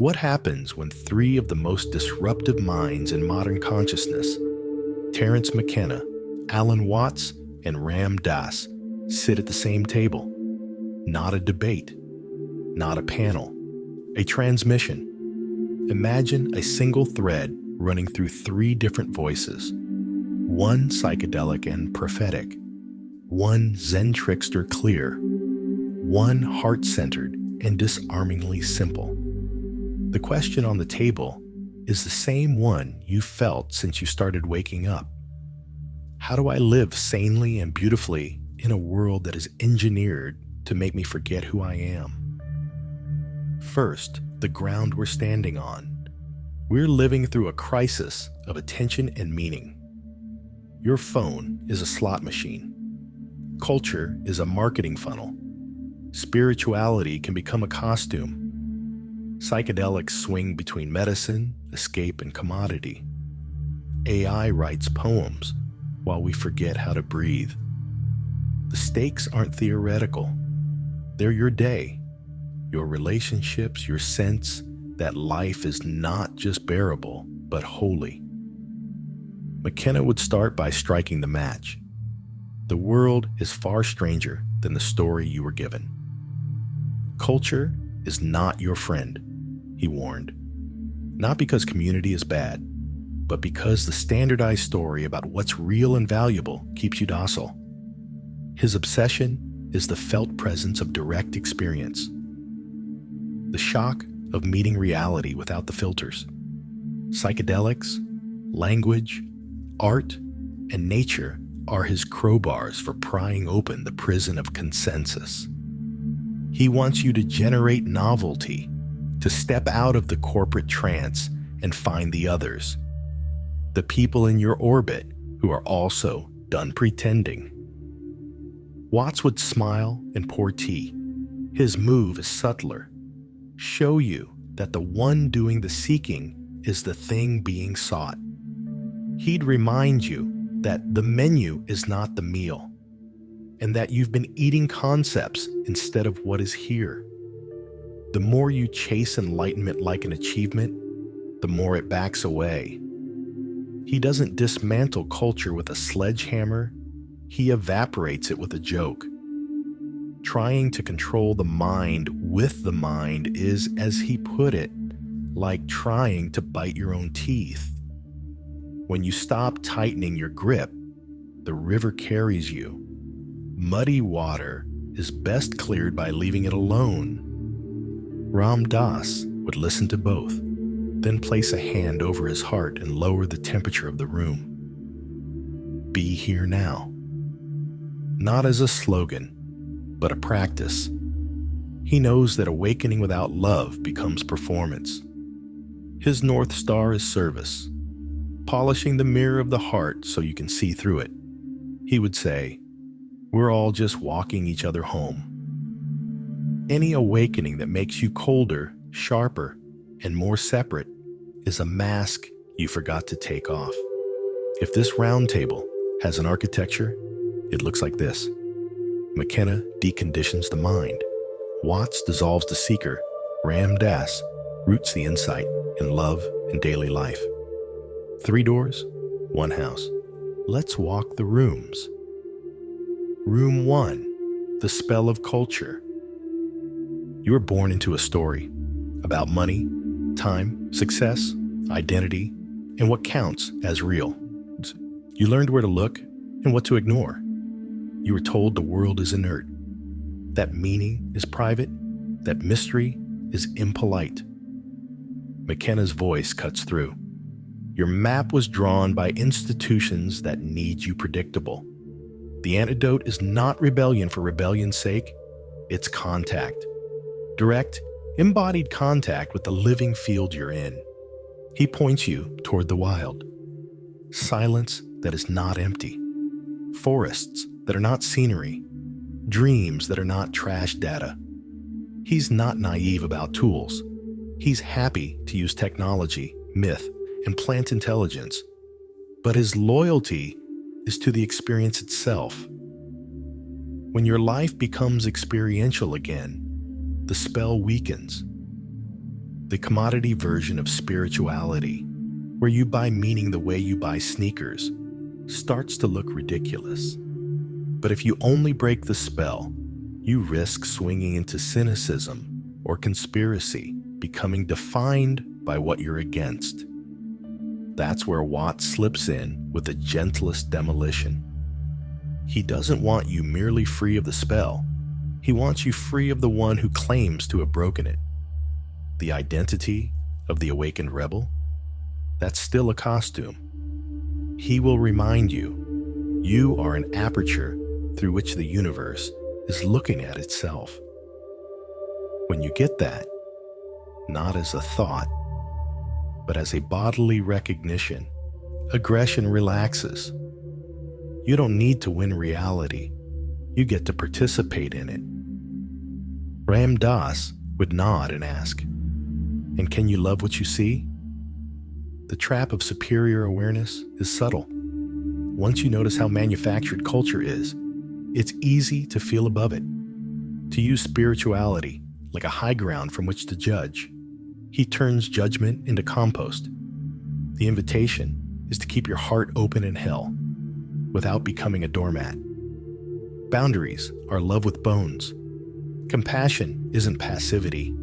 What happens when three of the most disruptive minds in modern consciousness, Terence McKenna, Alan Watts, and Ram Dass, sit at the same table? Not a debate, not a panel, a transmission. Imagine a single thread running through three different voices, one psychedelic and prophetic, one Zen trickster clear, one heart-centered and disarmingly simple. The question on the table is the same one you felt since you started waking up. How do I live sanely and beautifully in a world that is engineered to make me forget who I am? First, the ground we're standing on. We're living through a crisis of attention and meaning. Your phone is a slot machine. Culture is a marketing funnel. Spirituality can become a costume. Psychedelics swing between medicine, escape, and commodity. AI writes poems while we forget how to breathe. The stakes aren't theoretical. They're your day, your relationships, your sense that life is not just bearable, but holy. McKenna would start by striking the match. The world is far stranger than the story you were given. Culture is not your friend, he warned. Not because community is bad, but because the standardized story about what's real and valuable keeps you docile. His obsession is the felt presence of direct experience. The shock of meeting reality without the filters. Psychedelics, language, art, and nature are his crowbars for prying open the prison of consensus. He wants you to generate novelty, to step out of the corporate trance and find the others, the people in your orbit who are also done pretending. Watts would smile and pour tea. His move is subtler. Show you that the one doing the seeking is the thing being sought. He'd remind you that the menu is not the meal, and that you've been eating concepts instead of what is here. The more you chase enlightenment like an achievement, the more it backs away. He doesn't dismantle culture with a sledgehammer, he evaporates it with a joke. Trying to control the mind with the mind is, as he put it, like trying to bite your own teeth. When you stop tightening your grip, the river carries you. Muddy water is best cleared by leaving it alone. Ram Dass would listen to both, then place a hand over his heart and lower the temperature of the room. Be here now. Not as a slogan, but a practice. He knows that awakening without love becomes performance. His North Star is service, polishing the mirror of the heart so you can see through it. He would say, we're all just walking each other home. Any awakening that makes you colder, sharper, and more separate is a mask you forgot to take off. If this roundtable has an architecture, it looks like this. McKenna deconditions the mind. Watts dissolves the seeker. Ram Dass roots the insight in love and daily life. 3 doors, 1 house. Let's walk the rooms. Room 1, the spell of culture. You were born into a story about money, time, success, identity, and what counts as real. You learned where to look and what to ignore. You were told the world is inert, that meaning is private, that mystery is impolite. McKenna's voice cuts through. Your map was drawn by institutions that need you predictable. The antidote is not rebellion for rebellion's sake, it's contact. Direct, embodied contact with the living field you're in. He points you toward the wild. Silence that is not empty. Forests that are not scenery. Dreams that are not trash data. He's not naive about tools. He's happy to use technology, myth, and plant intelligence. But his loyalty is to the experience itself. When your life becomes experiential again, the spell weakens. The commodity version of spirituality, where you buy meaning the way you buy sneakers, starts to look ridiculous. But if you only break the spell, you risk swinging into cynicism or conspiracy, becoming defined by what you're against. That's where Watts slips in with the gentlest demolition. He doesn't want you merely free of the spell. He wants you free of the one who claims to have broken it. The identity of the awakened rebel? That's still a costume. He will remind you, you are an aperture through which the universe is looking at itself. When you get that, not as a thought, but as a bodily recognition, aggression relaxes. You don't need to win reality. You get to participate in it. Ram Dass would nod and ask, "And can you love what you see?" The trap of superior awareness is subtle. Once you notice how manufactured culture is, it's easy to feel above it, to use spirituality like a high ground from which to judge. He turns judgment into compost. The invitation is to keep your heart open in hell without becoming a doormat. Boundaries are love with bones. Compassion isn't passivity,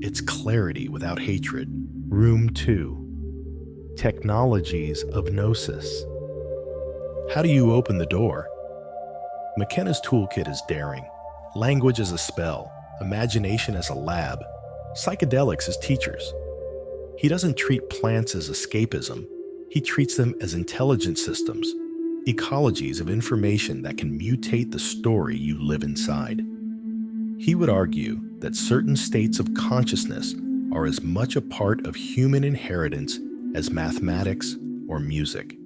it's clarity without hatred. Room 2. Technologies of Gnosis. How do you open the door? McKenna's toolkit is daring. Language as a spell, imagination as a lab, psychedelics as teachers. He doesn't treat plants as escapism. He treats them as intelligent systems, ecologies of information that can mutate the story you live inside. He would argue that certain states of consciousness are as much a part of human inheritance as mathematics or music.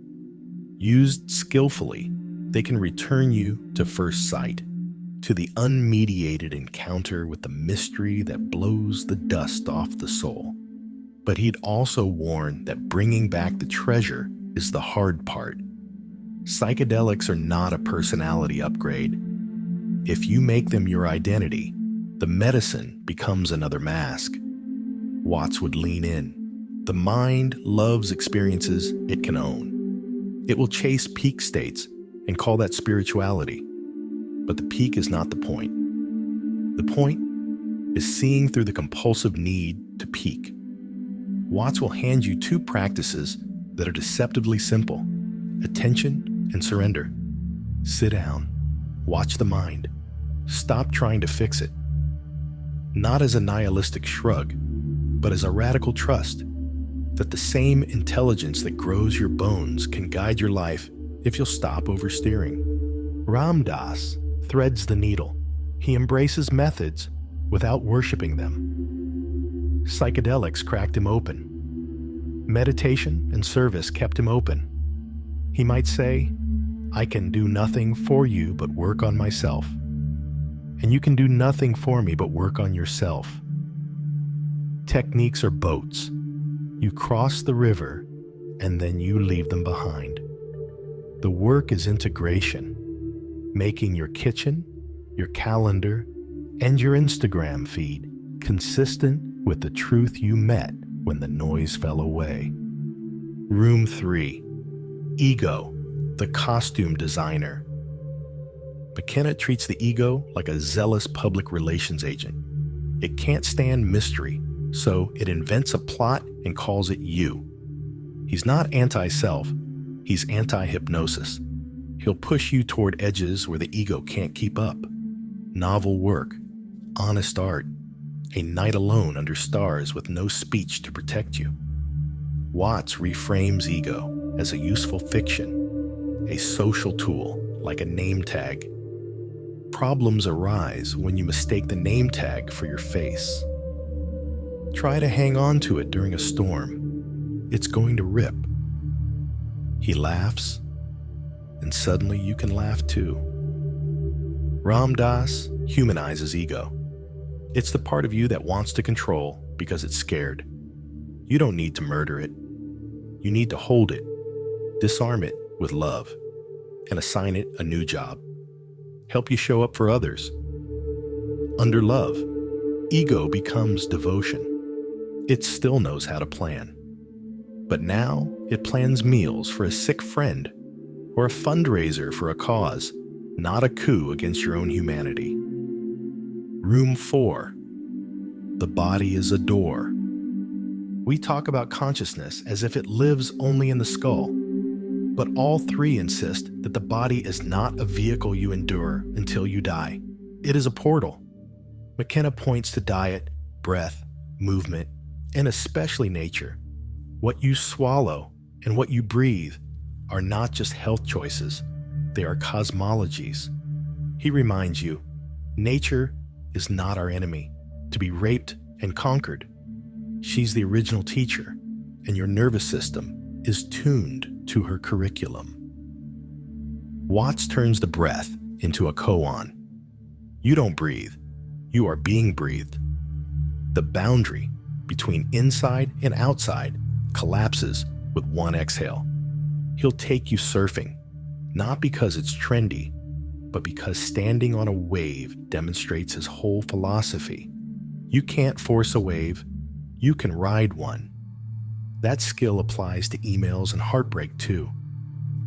Used skillfully, they can return you to first sight, to the unmediated encounter with the mystery that blows the dust off the soul. But he'd also warn that bringing back the treasure is the hard part. Psychedelics are not a personality upgrade. If you make them your identity, the medicine becomes another mask. Watts would lean in. The mind loves experiences it can own. It will chase peak states and call that spirituality. But the peak is not the point. The point is seeing through the compulsive need to peak. Watts will hand you two practices that are deceptively simple: attention and surrender. Sit down, watch the mind, stop trying to fix it. Not as a nihilistic shrug, but as a radical trust that the same intelligence that grows your bones can guide your life if you'll stop oversteering. Ram Dass threads the needle. He embraces methods without worshiping them. Psychedelics cracked him open. Meditation and service kept him open. He might say, "I can do nothing for you but work on myself. And you can do nothing for me but work on yourself." Techniques are boats. You cross the river and then you leave them behind. The work is integration, making your kitchen, your calendar, and your Instagram feed consistent with the truth you met when the noise fell away. Room 3. Ego, the costume designer. McKenna treats the ego like a zealous public relations agent. It can't stand mystery, so it invents a plot and calls it you. He's not anti-self, he's anti-hypnosis. He'll push you toward edges where the ego can't keep up. Novel work, honest art, a night alone under stars with no speech to protect you. Watts reframes ego as a useful fiction, a social tool like a name tag. Problems arise when you mistake the name tag for your face. Try to hang on to it during a storm. It's going to rip. He laughs, and suddenly you can laugh too. Ram Dass humanizes ego. It's the part of you that wants to control because it's scared. You don't need to murder it. You need to hold it, disarm it with love, and assign it a new job. Help you show up for others. Under love, ego becomes devotion. It still knows how to plan. But now it plans meals for a sick friend or a fundraiser for a cause, not a coup against your own humanity. Room 4. The body is a door. We talk about consciousness as if it lives only in the skull, but all three insist that the body is not a vehicle you endure until you die. It is a portal. McKenna points to diet, breath, movement, and especially nature. What you swallow and what you breathe are not just health choices, they are cosmologies. He reminds you, nature is not our enemy, to be raped and conquered. She's the original teacher, and your nervous system is tuned to her curriculum. Watts turns the breath into a koan. You don't breathe, you are being breathed. The boundary between inside and outside collapses with one exhale. He'll take you surfing, not because it's trendy, but because standing on a wave demonstrates his whole philosophy. You can't force a wave, you can ride one. That skill applies to emails and heartbreak too.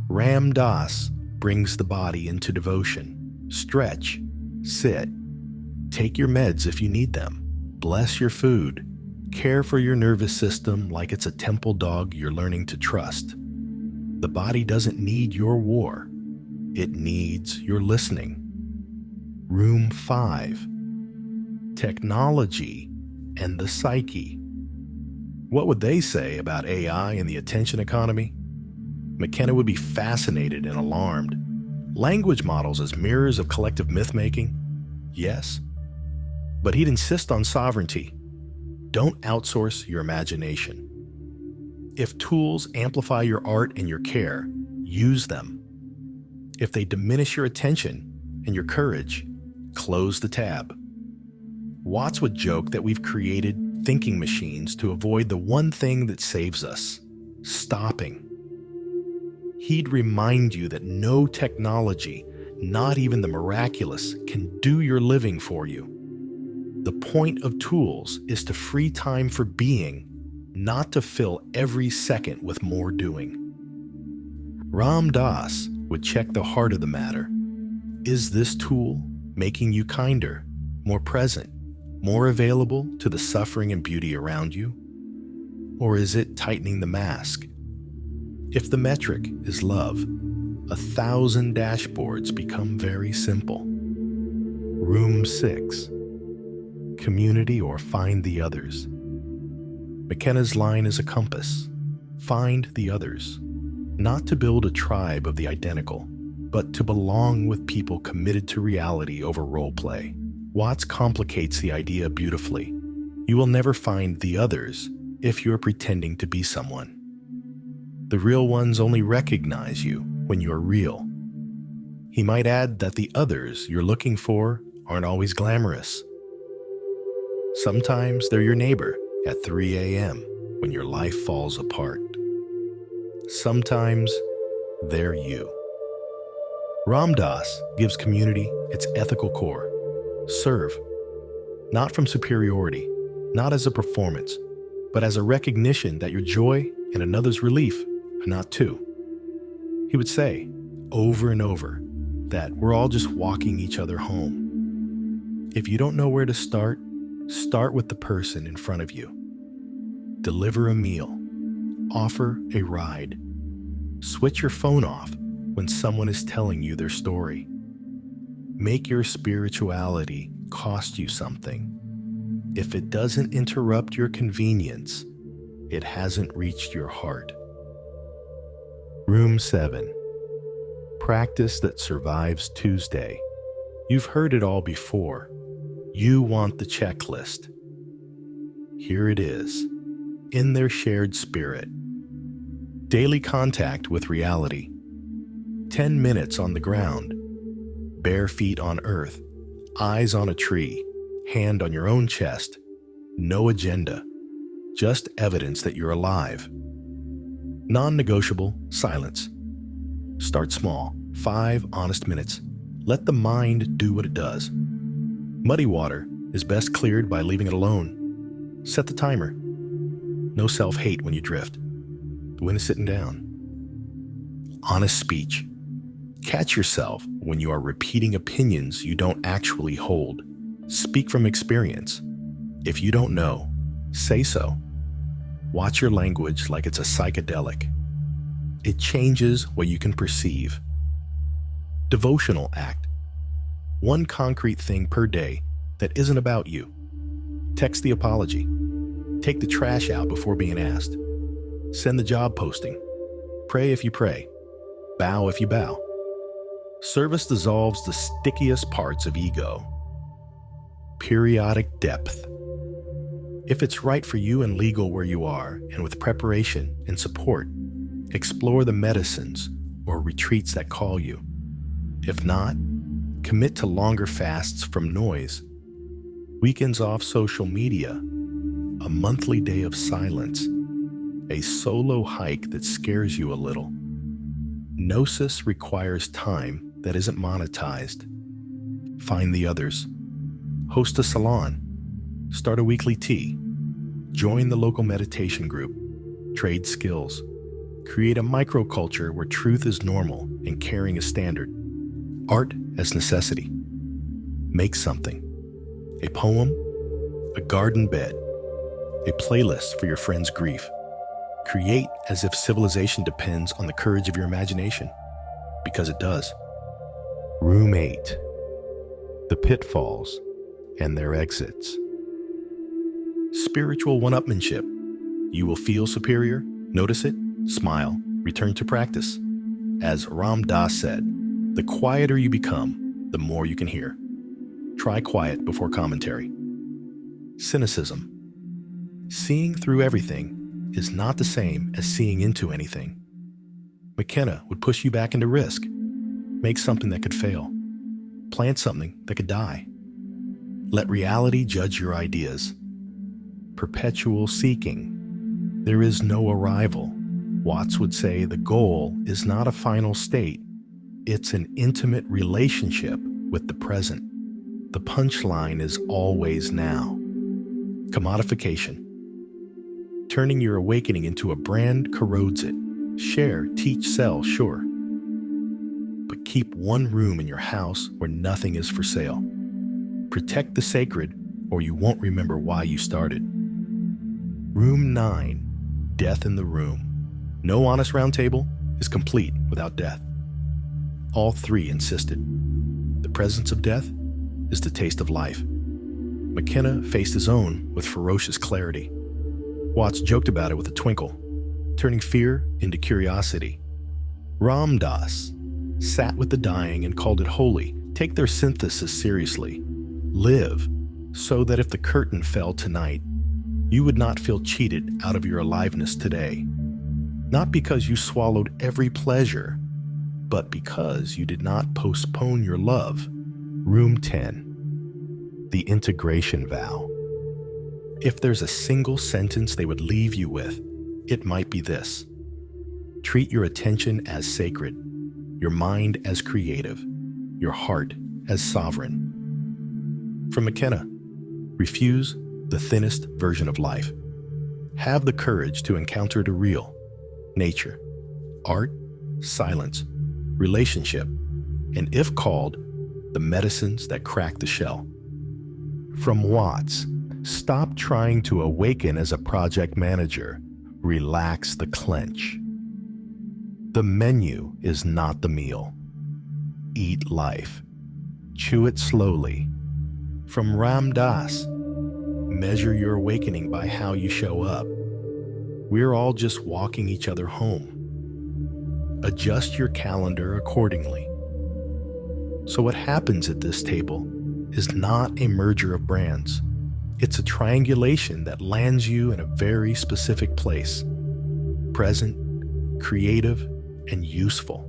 Ram Dass brings the body into devotion. Stretch, sit, take your meds if you need them, bless your food, care for your nervous system like it's a temple dog you're learning to trust. The body doesn't need your war, it needs your listening. Room 5. Technology and the psyche. What would they say about AI and the attention economy? McKenna would be fascinated and alarmed. Language models as mirrors of collective myth-making? Yes. But he'd insist on sovereignty. Don't outsource your imagination. If tools amplify your art and your care, use them. If they diminish your attention and your courage, close the tab. Watts would joke that we've created thinking machines to avoid the one thing that saves us, stopping. He'd remind you that no technology, not even the miraculous, can do your living for you. The point of tools is to free time for being, not to fill every second with more doing. Ram Dass would check the heart of the matter. Is this tool making you kinder, more present, more available to the suffering and beauty around you? Or is it tightening the mask? If the metric is love, 1,000 dashboards become very simple. Room 6. Community or find the others. McKenna's line is a compass. Find the others. Not to build a tribe of the identical, but to belong with people committed to reality over role play. Watts complicates the idea beautifully. You will never find the others if you are pretending to be someone. The real ones only recognize you when you're real. He might add that the others you're looking for aren't always glamorous. Sometimes they're your neighbor at 3 a.m. when your life falls apart. Sometimes they're you. Ram Dass gives community its ethical core. Serve, not from superiority, not as a performance, but as a recognition that your joy and another's relief are not two. He would say, over and over, that we're all just walking each other home. If you don't know where to start with the person in front of you. Deliver a meal. Offer a ride. Switch your phone off when someone is telling you their story. Make your spirituality cost you something. If it doesn't interrupt your convenience, it hasn't reached your heart. Room 7. Practice that survives Tuesday. You've heard it all before. You want the checklist. Here it is, in their shared spirit. Daily contact with reality. 10 minutes on the ground. Bare feet on earth. Eyes on a tree. Hand on your own chest. No agenda. Just evidence that you're alive. Non-negotiable silence. Start small. 5 honest minutes. Let the mind do what it does. Muddy water is best cleared by leaving it alone. Set the timer. No self-hate when you drift. The wind is sitting down. Honest speech. Catch yourself when you are repeating opinions you don't actually hold. Speak from experience. If you don't know, say so. Watch your language like it's a psychedelic. It changes what you can perceive. Devotional act. One concrete thing per day that isn't about you. Text the apology. Take the trash out before being asked. Send the job posting. Pray if you pray. Bow if you bow. Service dissolves the stickiest parts of ego. Periodic depth. If it's right for you and legal where you are, and with preparation and support, explore the medicines or retreats that call you. If not, commit to longer fasts from noise, weekends off social media, a monthly day of silence, a solo hike that scares you a little. Gnosis requires time that isn't monetized. Find the others. Host a salon. Start a weekly tea. Join the local meditation group. Trade skills. Create a microculture where truth is normal and caring is standard. Art as necessity. Make something. A poem, a garden bed, a playlist for your friend's grief. Create as if civilization depends on the courage of your imagination, because it does. Room 8. The pitfalls and their exits. Spiritual one-upmanship. You will feel superior, notice it, smile, return to practice. As Ram Dass said, the quieter you become, the more you can hear. Try quiet before commentary. Cynicism. Seeing through everything is not the same as seeing into anything. McKenna would push you back into risk. Make something that could fail. Plant something that could die. Let reality judge your ideas. Perpetual seeking. There is no arrival. Watts would say the goal is not a final state. It's an intimate relationship with the present. The punchline is always now. Commodification. Turning your awakening into a brand corrodes it. Share, teach, sell, sure. But keep one room in your house where nothing is for sale. Protect the sacred, or you won't remember why you started. Room 9, death in the room. No honest roundtable is complete without death. All three insisted. The presence of death is the taste of life. McKenna faced his own with ferocious clarity. Watts joked about it with a twinkle, turning fear into curiosity. Ram Dass sat with the dying and called it holy. Take their synthesis seriously. Live so that if the curtain fell tonight, you would not feel cheated out of your aliveness today. Not because you swallowed every pleasure, but because you did not postpone your love. Room 10. The Integration Vow. If there's a single sentence they would leave you with, it might be this. Treat your attention as sacred, your mind as creative, your heart as sovereign. From McKenna, refuse the thinnest version of life. Have the courage to encounter the real, nature, art, silence, relationship, and if called, the medicines that crack the shell. From Watts, stop trying to awaken as a project manager. Relax the clench. The menu is not the meal. Eat life. Chew it slowly. From Ram Dass, measure your awakening by how you show up. We're all just walking each other home. Adjust your calendar accordingly. So what happens at this table is not a merger of brands. It's a triangulation that lands you in a very specific place. Present, creative, and useful.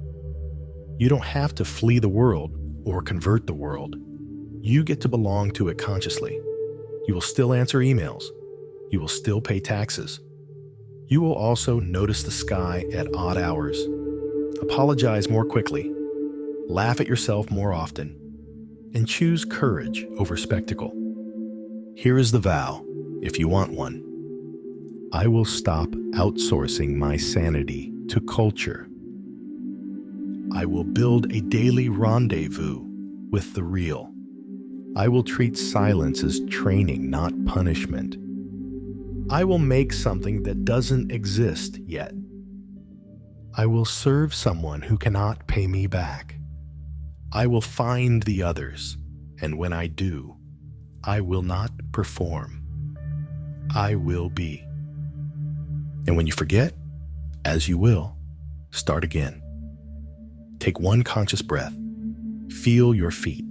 You don't have to flee the world or convert the world. You get to belong to it consciously. You will still answer emails. You will still pay taxes. You will also notice the sky at odd hours. Apologize more quickly. Laugh at yourself more often. And choose courage over spectacle. Here is the vow, if you want one. I will stop outsourcing my sanity to culture. I will build a daily rendezvous with the real. I will treat silence as training, not punishment. I will make something that doesn't exist yet. I will serve someone who cannot pay me back. I will find the others, and when I do, I will not perform. I will be. And when you forget, as you will, start again. Take one conscious breath. Feel your feet.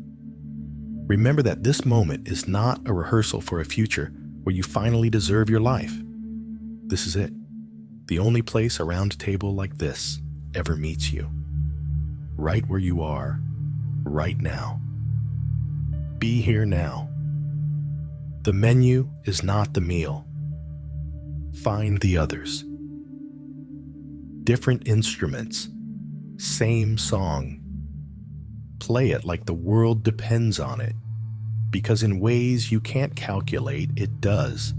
Remember that this moment is not a rehearsal for a future where you finally deserve your life. This is it. The only place a round table like this ever meets you. Right where you are, right now. Be here now. The menu is not the meal. Find the others. Different instruments, same song. Play it like the world depends on it, because in ways you can't calculate, it does.